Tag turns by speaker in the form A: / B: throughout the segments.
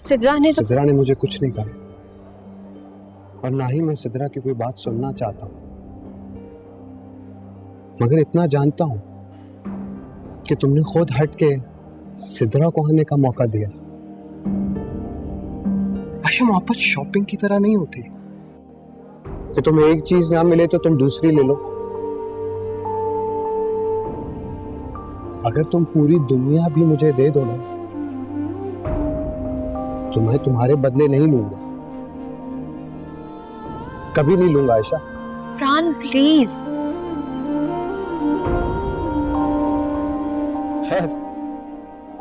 A: सिद्रा ने मुझे कुछ नहीं कहा और ना ही मैं सिद्रा की कोई बात सुनना चाहता हूं, मगर इतना जानता हूं कि तुमने खुद हट के सिद्रा को आने का मौका दिया। आयशा, मोहब्बत शॉपिंग की तरह नहीं होती कि तुम्हें एक चीज ना मिले तो तुम दूसरी ले लो। अगर तुम पूरी दुनिया भी मुझे दे दो ना तो मैं तुम्हारे बदले नहीं लूंगा, कभी नहीं लूंगा आयशा।
B: प्राण प्लीज।
A: खैर,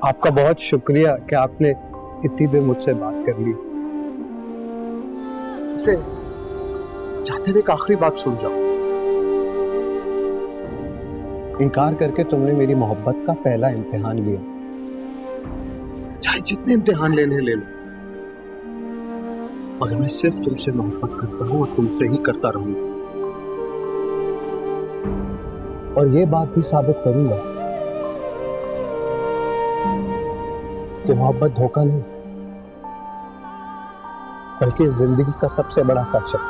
A: आपका बहुत शुक्रिया कि आपने इतनी देर मुझसे बात कर ली। इसे चाहते हुए एक आखिरी बात सुन जाओ। इनकार करके तुमने मेरी मोहब्बत का पहला इम्तिहान लिया, चाहे जितने इम्तिहान लेने ले लो, मगर मैं सिर्फ तुमसे मोहब्बत करता हूं और तुमसे ही करता रहूंगा। और ये बात भी साबित करूंगा कि मोहब्बत धोखा नहीं बल्कि जिंदगी का सबसे बड़ा सच है।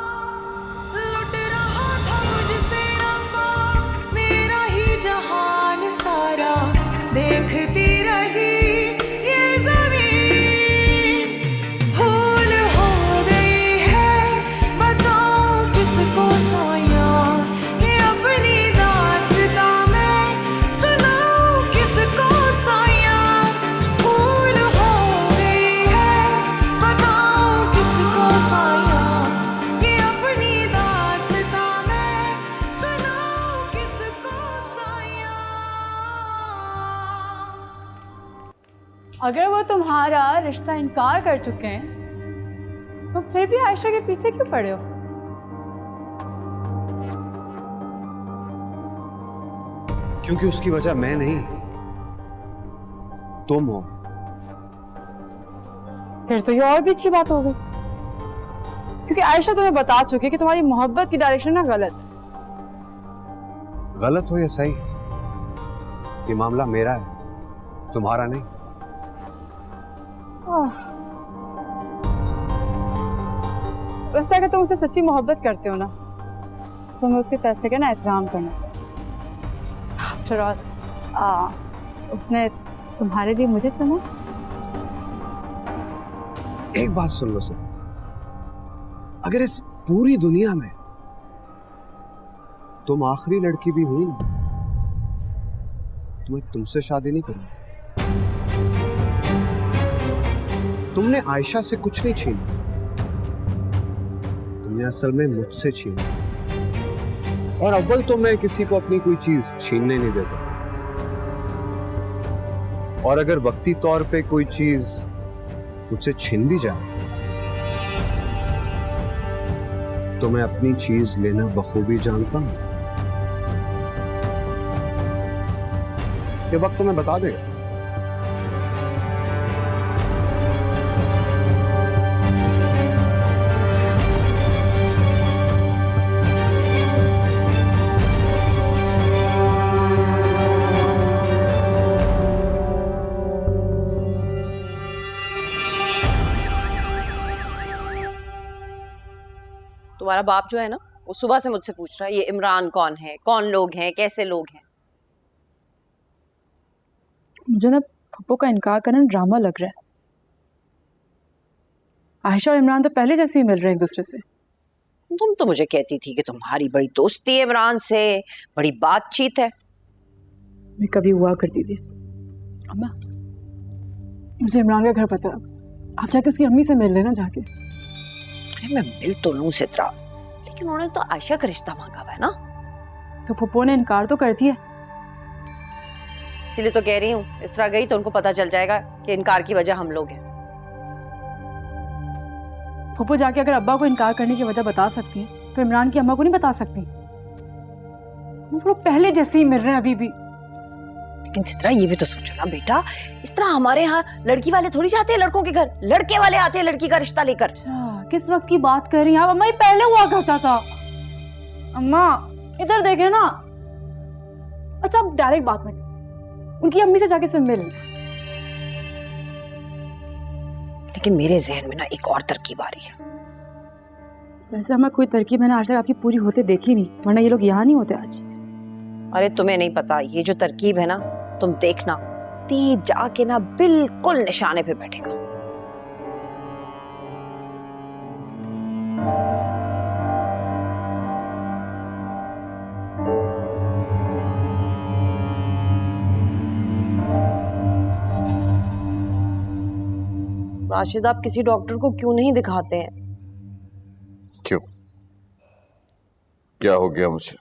C: अगर वो तुम्हारा रिश्ता इनकार कर चुके हैं तो फिर भी आयशा के पीछे क्यों पड़े हो?
A: क्योंकि उसकी वजह मैं नहीं, तुम हो।
C: फिर तो ये और भी अच्छी बात हो गई, क्योंकि आयशा तुम्हें बता चुकी है कि तुम्हारी मोहब्बत की डायरेक्शन ना गलत है।
A: गलत हो या सही, ये मामला मेरा है, तुम्हारा नहीं।
C: वैसे अगर तुम उससे सच्ची मोहब्बत करते हो ना तो तुम्हें उसके फैसले का ना एहतराम करना चाहिए। आफ्टर ऑल उसने तुम्हारे लिए मुझे चुना।
A: एक बात सुन लो सर, अगर इस पूरी दुनिया में तुम आखिरी लड़की भी हुई ना तो मैं तुमसे शादी नहीं करूंगा। तुमने आयशा से कुछ नहीं छीना, तुमने असल में मुझसे छीना। और अव्वल तो मैं किसी को अपनी कोई चीज छीनने नहीं देता, और अगर वक्ती तौर पे कोई चीज मुझसे छीन भी जाए तो मैं अपनी चीज लेना बखूबी जानता हूं। ये वक्त तुम्हें बता देगा।
B: तुम्हारा बाप जो है ना, वो सुबह से मुझसे पूछ रहा है ये इमरान कौन है, कौन लोग हैं, कैसे लोग हैं।
C: मुझे ना पप्पू का इनकार करना ड्रामा लग रहा है। आयशा और इमरान तो पहले जैसे ही मिल रहे हैं एक दूसरे से।
B: तुम तो मुझे कहती थी कि तुम्हारी बड़ी दोस्ती है इमरान से, बड़ी बातचीत है।
C: मैं कभी हुआ करती थी। अम्मा, मुझे इमरान का घर पता है, आप जाके उसकी अम्मी से मिल लेना जाके।
B: अरे मैं मिल तो लूं सित्रा, लेकिन उन्होंने तो आयशा का रिश्ता मांगा हुआ है ना।
C: तो पप्पू ने इनकार तो कर दिया,
B: इसलिए तो कह रही हूँ इस तरह गई तो उनको पता चल जाएगा कि इनकार की वजह हम लोग हैं।
C: पप्पू जाके अगर अब्बा को इनकार करने की वजह बता सकती है तो इमरान की अम्मा को नहीं बता सकती। वो लोग पहले जैसे ही मिल रहे हैं अभी भी।
B: लेकिन सित्रा ये भी तो सोचो ना बेटा, इस तरह हमारे यहाँ लड़की वाले थोड़ी जाते हैं लड़कों के घर, लड़के वाले आते हैं लड़की का रिश्ता लेकर।
C: किस वक्त की बात कर रही हैं आप अम्मा? ये पहले हुआ करता था अम्मा, इधर देखे ना। अच्छा आप डायरेक्ट बात मत, उनकी अम्मी से जाके सुन मिल।
B: लेकिन लेकिन मेरे जहन में ना एक और तरकीब आ रही है।
C: वैसे हमें कोई तरकीब मैंने आज तक आपकी पूरी होते देखी नहीं, वरना ये लोग यहाँ नहीं होते आज।
B: अरे तुम्हें नहीं पता, ये जो तरकीब है ना, तुम देखना तीर जाके ना बिल्कुल निशाने पे बैठेगा। राशिद, आप किसी डॉक्टर को क्यों नहीं दिखाते हैं?
D: क्यों? क्या हो गया मुझे?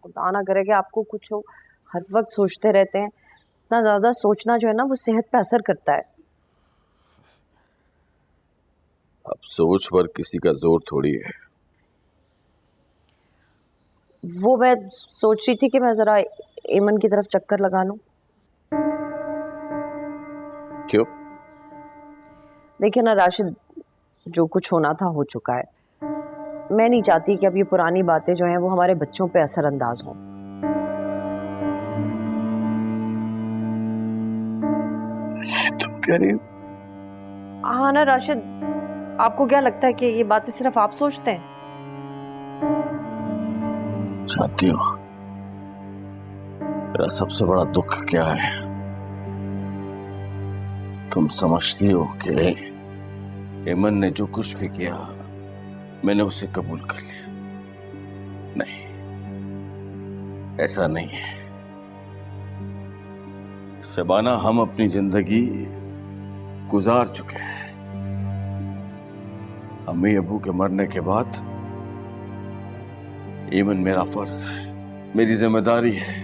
B: खुदा ना करे कि आपको कुछ हो, हर वक्त सोचते रहते हैं। इतना ज्यादा सोचना जो है ना वो सेहत पे असर करता है।
D: अब सोच पर किसी का जोर थोड़ी है।
B: वो मैं सोच रही थी कि मैं जरा एमन की तरफ चक्कर लगा लूं।
D: क्यों?
B: देखिए ना राशिद, जो कुछ होना था हो चुका है। मैं नहीं चाहती कि अब ये पुरानी बातें जो हैं वो हमारे बच्चों पे असरअंदाज हों।
D: तुम कह रही हो?
B: हाँ ना राशिद, आपको क्या लगता है कि ये बातें सिर्फ आप सोचते हैं?
D: चाहती हो मेरा सबसे बड़ा दुख क्या है? तुम समझती हो कि एमन ने जो कुछ भी किया मैंने उसे कबूल कर लिया? नहीं, ऐसा नहीं है शबाना। हम अपनी जिंदगी गुजार चुके हैं। अम्मी अबू के मरने के बाद एमन मेरा फर्ज है, मेरी जिम्मेदारी है।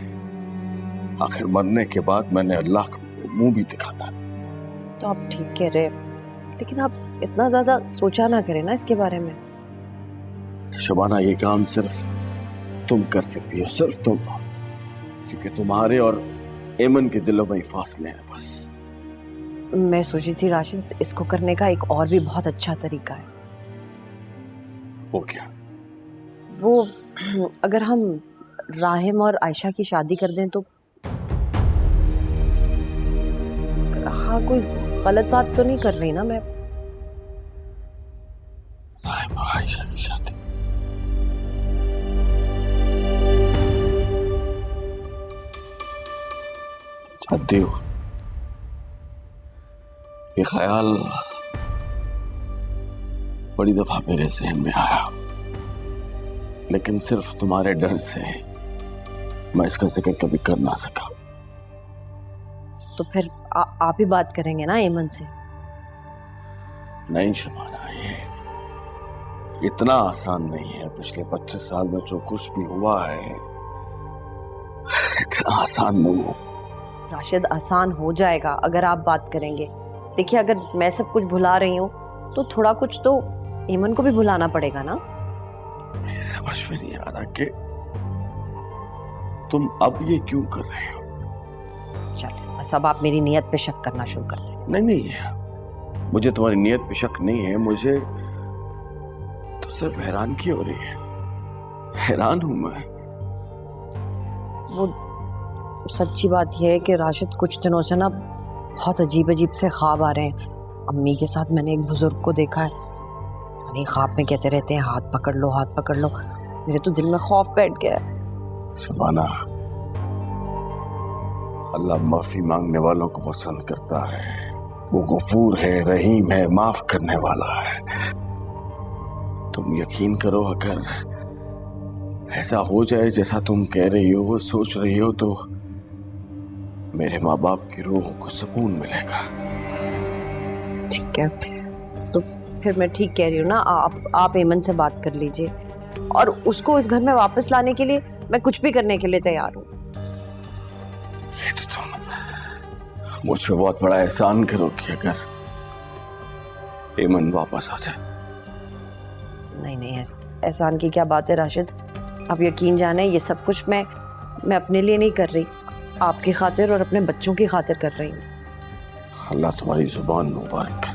D: आखिर मरने के बाद मैंने अल्लाह को मुंह भी दिखाना।
B: तो आप ठीक कह रहे हैं, लेकिन आप इतना ज्यादा सोचा ना करें ना इसके बारे में।
D: शबाना, ये काम सिर्फ तुम कर सकती हो, सिर्फ तुम, क्योंकि तुम्हारे और एमन के दिलों में फासले हैं बस।
B: मैं सोची थी राशिद, इसको करने का एक और भी बहुत अच्छा तरीका है।
D: वो क्या?
B: वो अगर हम राहिम और आयशा की शादी कर दें तो। हाँ, कोई गलत बात तो नहीं कर रही ना मैं?
D: राहिम और आयशा की शादी? चाहती हो? ये ख्याल बड़ी दफा मेरे जहन में आया, लेकिन सिर्फ तुम्हारे डर से मैं इसका जिक्र कभी कर ना सका।
B: तो फिर आप ही बात करेंगे ना एमन से?
D: नहीं शबाना, ये इतना आसान नहीं है। पिछले 25 साल में जो कुछ भी हुआ है इतना आसान नहीं है।
B: राशिद, आसान हो जाएगा अगर आप बात करेंगे। देखिए, अगर मैं सब कुछ भुला रही हूँ तो थोड़ा कुछ तो एमन को भी भुलाना पड़ेगा ना।
D: मेरी समझ में नहीं आ रहा कि तुम अब ये क्यों कर रहे हो।
B: चलिए, बस अब आप मेरी नीयत पे शक करना शुरू कर दें।
D: नहीं, मुझे तुम्हारी नीयत पे शक नहीं है। मुझे तो सिर्फ हैरानगी हो रही है। हैरान हूं मैं।
B: वो सच्ची बात यह है कि राशिद, कुछ दिनों से ना बहुत अजीब अजीब से ख्वाब आ रहे हैं। अम्मी के साथ मैंने एक बुजुर्ग को देखा है, यानी ख्वाब में कहते रहते हैं हाथ पकड़ लो, हाथ पकड़ लो। मेरे तो दिल में खौफ बैठ गया है।
D: शबाना, अल्लाह माफी मांगने वालों को पसंद करता है। वो गफूर है, रहीम है, माफ करने वाला है। तुम यकीन करो, अगर ऐसा हो जाए जैसा तुम कह रही हो, सोच रही हो, तो मेरे माँ बाप की रूह को सुकून मिलेगा।
B: ठीक है, तो फिर मैं ठीक कह रही हूँ ना। आप एमन से बात कर लीजिए, और उसको इस घर में वापस लाने के लिए मैं कुछ भी करने के लिए तैयार हूँ।
D: ये तो तुम मुझ पे बहुत बड़ा एहसान करोगी अगर एमन वापस आ जाए।
B: नहीं, एहसान की क्या बात है राशिद। आप यकीन जाने, ये सब कुछ मैं अपने लिए नहीं कर रही, आपकी खातिर और अपने बच्चों की खातिर कर रही हूँ।
D: अल्लाह तुम्हारी जुबान मुबारक।